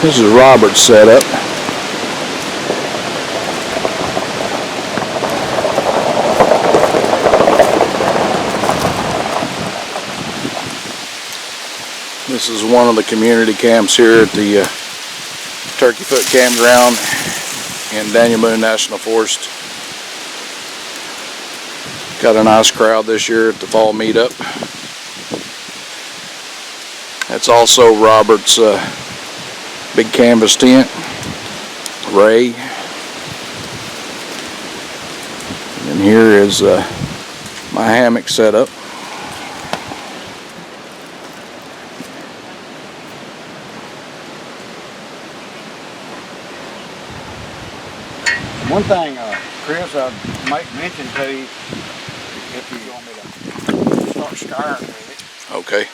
This is Robert's setup. This is one of the community camps here at the Turkeyfoot campground in Daniel Boone National Forest. Got a nice crowd this year at the Fall Meetup. That's also Robert's big canvas tent, Ray. And here is my hammock setup. One thing, Chris, I might mention to you, if you want me to start scarring with it. Okay.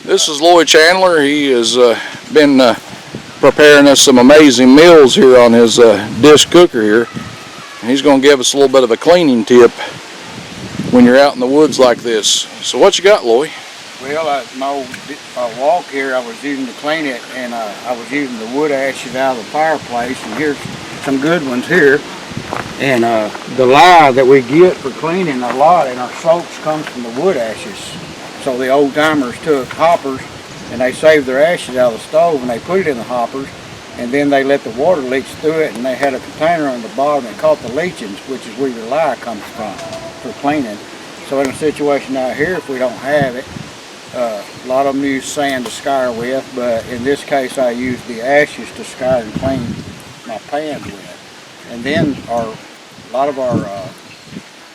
This is Lloyd Chandler. He has been preparing us some amazing meals here on his dish cooker here. And he's going to give us a little bit of a cleaning tip when you're out in the woods like this. So what you got, Lloyd? Well, my old walk here, I was using to clean it, and I was using the wood ashes out of the fireplace, and here's some good ones here. And the lye that we get for cleaning a lot in our soaps comes from the wood ashes. So the old timers took hoppers and they saved their ashes out of the stove and they put it in the hoppers, and then they let the water leach through it, and they had a container on the bottom that caught the leachings, which is where your lye comes from for cleaning. So in a situation out here, if we don't have it, a lot of them use sand to scour with, but in this case I use the ashes to scour and clean my pans with. And then a lot of our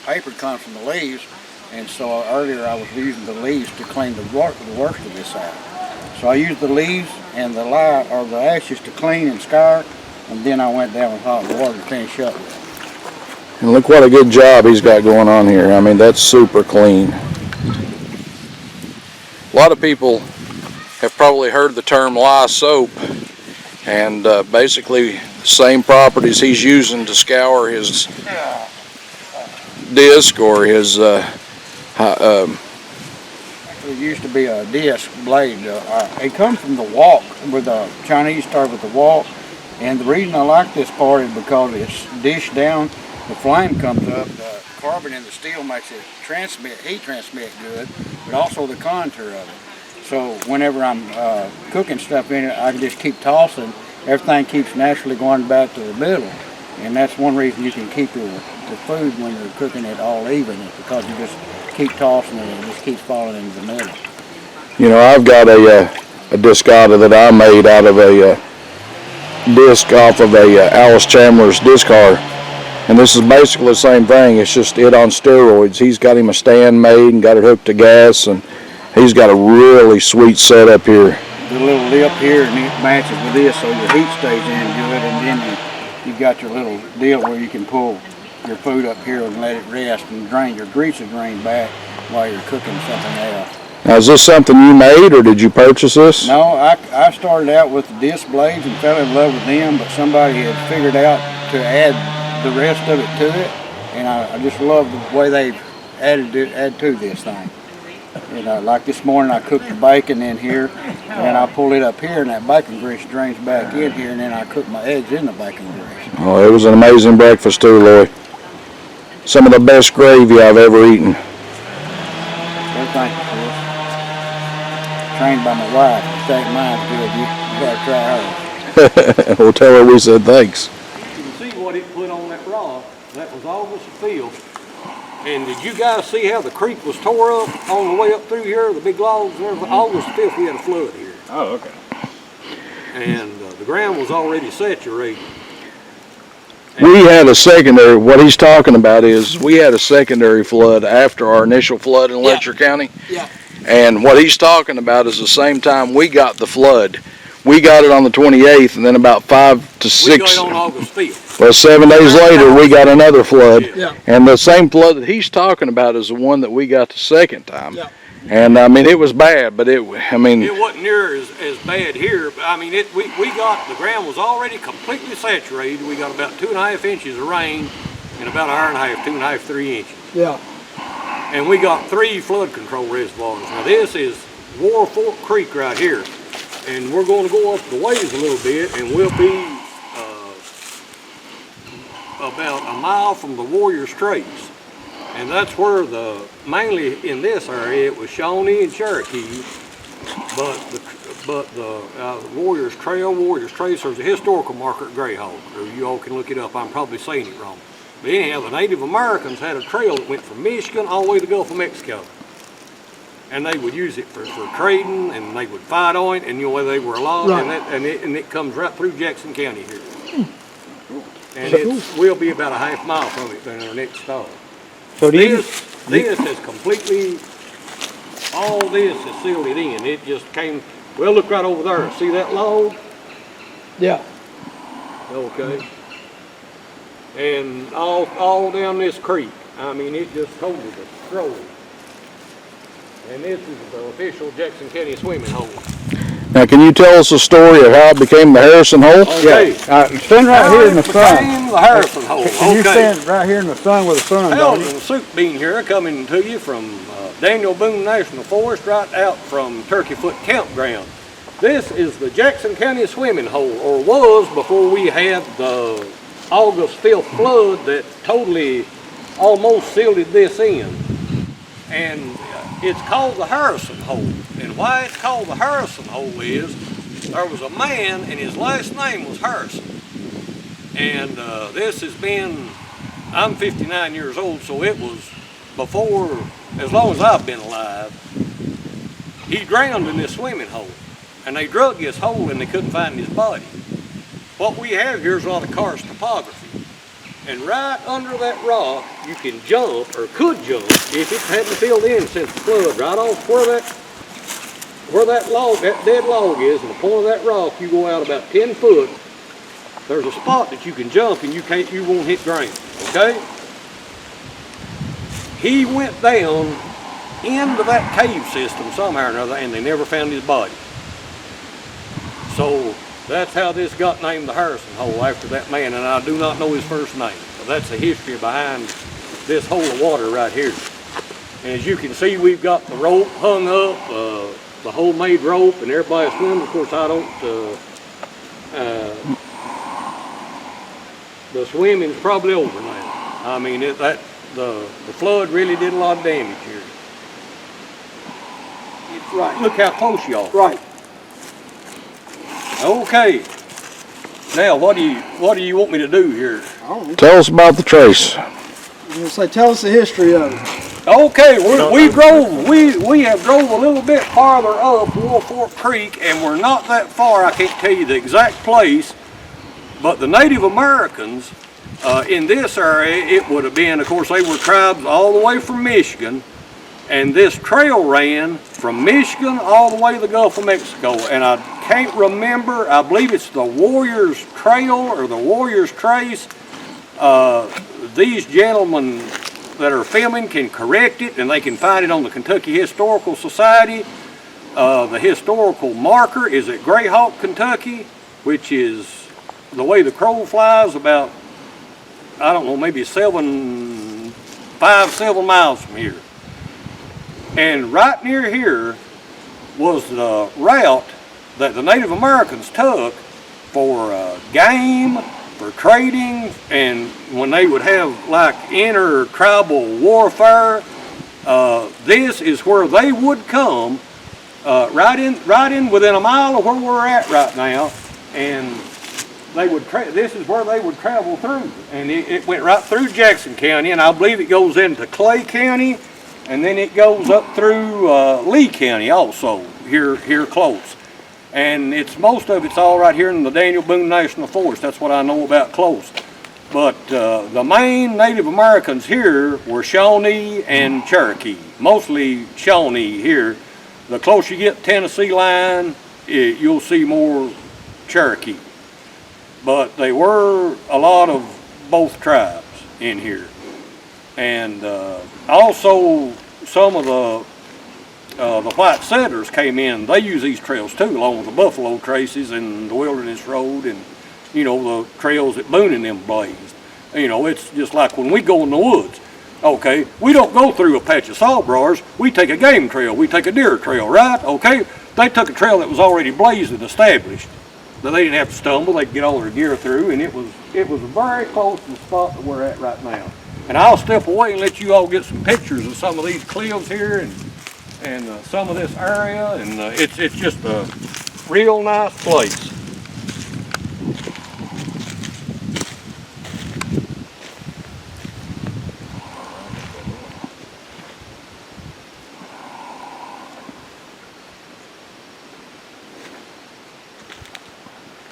paper comes from the leaves, and so earlier I was using the leaves to clean the worst of this out. So I used the leaves and the lye or the ashes to clean and scour, and then I went down with hot water to finish up with it. And look what a good job he's got going on here. I mean, that's super clean. A lot of people have probably heard the term lye soap, and basically the same properties he's using to scour his disc or his it used to be a disc blade. It comes from the wok, where the Chinese started with the wok, and the reason I like this part is because it's dished down, the flame comes up, the carbon in the steel makes it heat transmit good, but also the contour of it. So whenever I'm cooking stuff in it, I can just keep tossing. Everything keeps naturally going back to the middle, and that's one reason you can keep the food when you're cooking it all even, is because you just keep tossing it and it just keeps falling into the middle. You know, I've got a discata that I made out of a disc off of a Alice Chandler's discard, and this is basically the same thing. It's just it on steroids. He's got him a stand made and got it hooked to gas, and he's got a really sweet setup here. The little lip here, and it matches with this so your heat stays in good, and then you've got your little deal where you can pull your food up here and let it rest and drain your grease will drain back while you're cooking something else. Now, is this something you made or did you purchase this? No, I started out with the disc blades and fell in love with them, but somebody had figured out to add the rest of it to it, and I just love the way they've add to this thing. You know, like this morning I cooked the bacon in here, and I pull it up here, and that bacon grease drains back in here, and then I cook my eggs in the bacon grease. Oh, it was an amazing breakfast too, Lloyd. Some of the best gravy I've ever eaten. Well, thank you, Chris. Trained by my wife. You think mine's good, you gotta try hers. We'll tell her we said thanks. You can see what it put on that rock. That was almost a field. And did you guys see how the creek was tore up on the way up through here? The big logs and everything. Almost filth. We had a flood here. Oh, okay. And the ground was already saturated. We had a secondary, what he's talking about is we had a secondary flood after our initial flood in Letcher County. Yeah. And what he's talking about is the same time we got the flood. We got it on the 28th, and then about 5 to 6. We got it on August 5th. Well, 7 days later, we got another flood. Yeah. And the same flood that he's talking about is the one that we got the second time. Yeah. And I mean, it was bad, but it wasn't near as bad here. But I mean, we got, the ground was already completely saturated. We got about 2.5 inches of rain in about an hour and a half, 2.5, 3 inches. Yeah. And we got 3 flood control reservoirs. Now this is War Fork Creek right here. and we're going to go up the ways a little bit, and we'll be about a mile from the Warriors Trace. And that's where mainly in this area, it was Shawnee and Cherokee, but the Warriors Trail, Warriors Trace, there's a historical marker at Greyhawk. You all can look it up, I'm probably saying it wrong. But anyhow, the Native Americans had a trail that went from Michigan all the way to the Gulf of Mexico. And they would use it for trading, and they would fight on it, and they were allowed, right. and it comes right through Jackson County here. And we'll be about a half mile from it in our next stop. So this is completely, all this is sealed it in. It just came, well, look right over there. See that log? Yeah. Okay. And all down this creek. I mean, it just totally destroyed. And this is the official Jackson County swimming hole. Now, can you tell us the story of how it became the Harrison Hole? Okay. Stand right here in the sun. The Harrison Hole. Can you stand right here in the sun with the sun on you? Soup Bean here, coming to you from Daniel Boone National Forest, right out from Turkeyfoot Campground. This is the Jackson County swimming hole, or was before we had the August 5th flood that totally almost sealed this in. And it's called the Harrison Hole. And why it's called the Harrison Hole is there was a man and his last name was Harrison. And this has been, I'm 59 years old, so it was before, as long as I've been alive, he drowned in this swimming hole. And they drug his hole and they couldn't find his body. What we have here is a lot of karst topography. And right under that rock, you can jump, or could jump, if it hadn't filled in since the flood, right off where that log, that dead log is, and the point of that rock, you go out about 10 foot, there's a spot that you can jump and you won't hit ground, okay? He went down into that cave system somehow or another, and they never found his body. So that's how this got named the Harrison Hole, after that man, and I do not know his first name. But that's the history behind this hole of water right here. And as you can see, we've got the rope hung up, the homemade rope, and everybody swims. Of course, I don't, the swimming's probably over now. I mean, the flood really did a lot of damage here. Right. Look how close you are. Right. Okay. Now, what do you want me to do here? Tell us about the trace. I'm gonna say, tell us the history of it. Okay, we have drove a little bit farther up Wolf Fork Creek, and we're not that far. I can't tell you the exact place, but the Native Americans in this area, it would have been, of course, they were tribes all the way from Michigan. And this trail ran from Michigan all the way to the Gulf of Mexico. And I can't remember, I believe it's the Warriors Trail or the Warriors Trace. These gentlemen that are filming can correct it, and they can find it on the Kentucky Historical Society. The historical marker is at Greyhawk, Kentucky, which is, the way the crow flies, about, I don't know, maybe 5-7 miles from here. And right near here was the route that the Native Americans took for game, for trading, and when they would have like inter-tribal warfare. This is where they would come, right in within a mile of where we're at right now, and they would. This is where they would travel through, and it went right through Jackson County, and I believe it goes into Clay County. And then it goes up through Lee County also, here close. And most of it's all right here in the Daniel Boone National Forest. That's what I know about close. But the main Native Americans here were Shawnee and Cherokee. Mostly Shawnee here. The closer you get to Tennessee line, you'll see more Cherokee. But they were a lot of both tribes in here. And also some of the white settlers came in. They use these trails too, along with the buffalo traces and the wilderness road, and the trails that Boone and them blazed. It's just like when we go in the woods. Okay, we don't go through a patch of sawbriars. We take a game trail. We take a deer trail, right? Okay, they took a trail that was already blazed and established, that they didn't have to stumble. They could get all their gear through, and it was very close to the spot that we're at right now. And I'll step away and let you all get some pictures of some of these cliffs here and some of this area, and it's just a real nice place.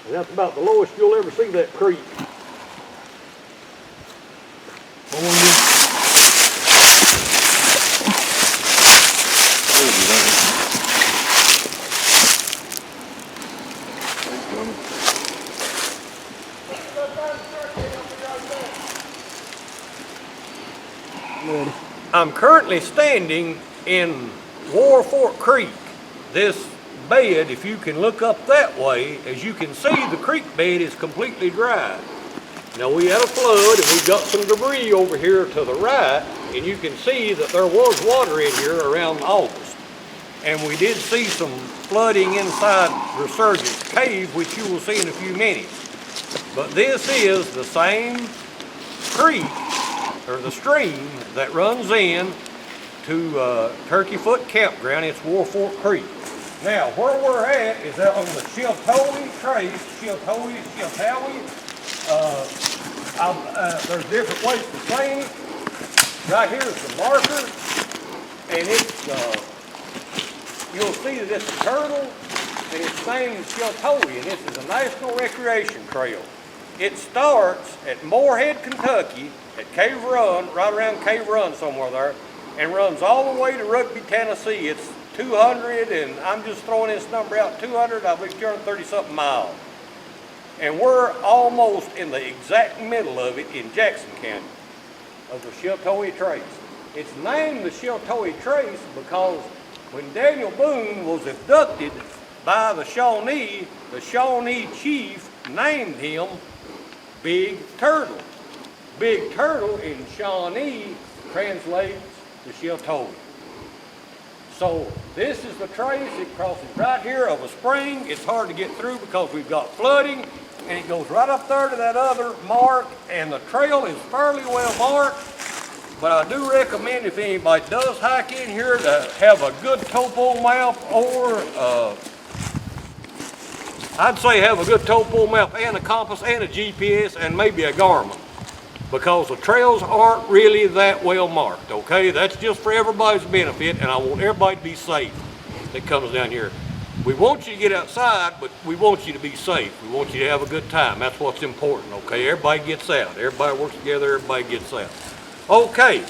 And that's about the lowest you'll ever see that creek. I'm currently standing in War Fork Creek. This bed, if you can look up that way, as you can see, the creek bed is completely dry. Now we had a flood and we got some debris over here to the right, and you can see that there was water in here around August. And we did see some flooding inside Resurgence Cave, which you will see in a few minutes. But this is the same creek, or the stream, that runs in to Turkeyfoot Campground. It's War Fork Creek. Now, where we're at is out on the Shiltowie Trace, Shiltowie. There's different ways to say it. Right here is the marker, and it's, you'll see that it's a turtle, and its name is Shiltowie, and this is a National Recreation Trail. It starts at Moorhead, Kentucky, at Cave Run, right around Cave Run somewhere there, and runs all the way to Rugby, Tennessee. It's 200, and I'm just throwing this number out, 200, I believe 230-something miles. And we're almost in the exact middle of it in Jackson County, of the Shiltowie Trace. It's named the Shiltowie Trace because when Daniel Boone was abducted by the Shawnee chief named him Big Turtle. Big Turtle in Shawnee translates to Shiltowie. So this is the trace. It crosses right here of a spring. It's hard to get through because we've got flooding, and it goes right up there to that other mark, and the trail is fairly well marked. But I do recommend, if anybody does hike in here, to have a good topo map, or I'd say have a good topo map and a compass and a GPS and maybe a Garmin, because the trails aren't really that well marked, okay? That's just for everybody's benefit, and I want everybody to be safe that comes down here. We want you to get outside, but we want you to be safe. We want you to have a good time. That's what's important, okay? Everybody gets out. Everybody works together. Everybody gets out. Okay,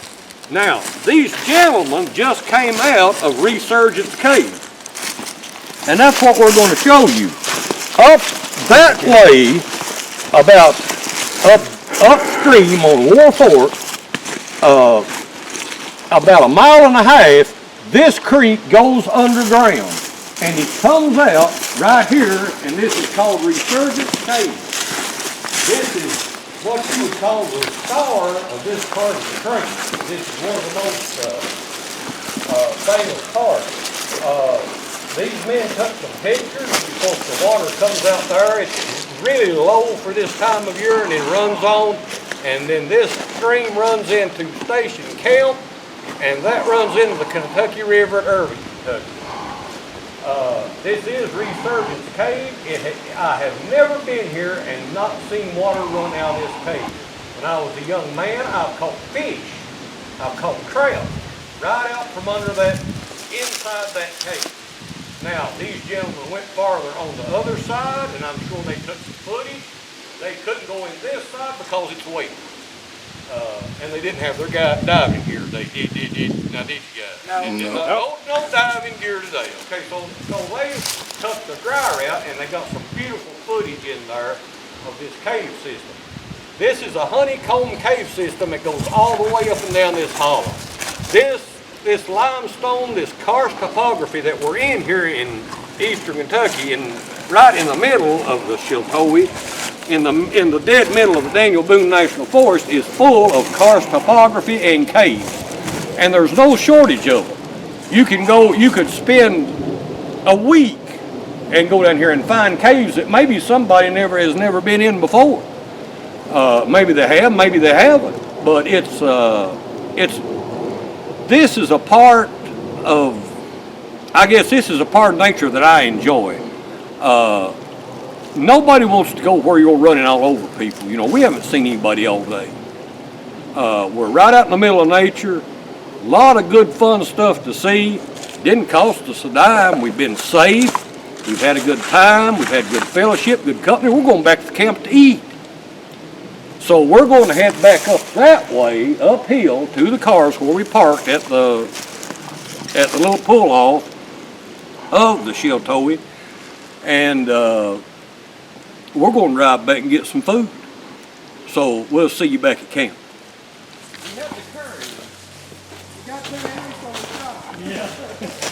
now, these gentlemen just came out of Resurgence Cave, and that's what we're going to show you. Up that way, about upstream on War Fork, about a mile and a half, this creek goes underground, and it comes out right here, and this is called Resurgence Cave. This is what you would call the star of this part of the train. This is one of the most famous parts. These men took some pictures. Of course, the water comes out there. It's really low for this time of year, and it runs on. And then this stream runs into Station Camp, and that runs into the Kentucky River at Irving, Kentucky. This is Resurgence Cave. I have never been here and not seen water run out of this cave. When I was a young man, I've caught fish. I've caught trout right out from under that, inside that cave. Now, these gentlemen went farther on the other side, and I'm sure they took some footage. They couldn't go in this side because it's wet. And they didn't have their diving gear. They did. Now, did you guys? No diving gear today. Okay, so they took the dry route, and they got some beautiful footage in there of this cave system. This is a honeycomb cave system that goes all the way up and down this hollow. This limestone, this karst topography that we're in here in eastern Kentucky, and right in the middle of the Shiltowie, in the dead middle of the Daniel Boone National Forest, is full of karst topography and caves, and there's no shortage of them. You could spend a week and go down here and find caves that maybe somebody has never been in before. Maybe they have, maybe they haven't. But this is a part of, I guess this is a part of nature that I enjoy. Nobody wants to go where you're running all over people. You know, we haven't seen anybody all day. We're right out in the middle of nature. A lot of good fun stuff to see. Didn't cost us a dime. We've been safe. We've had a good time. We've had good fellowship, good company. We're going back to the camp to eat. So we're going to head back up that way, uphill to the cars where we parked at the little pull-off of the Sheltowee. And we're going to drive back and get some food. So we'll see you back at camp. You have the courage. You got 2 hands on the shot. Yeah.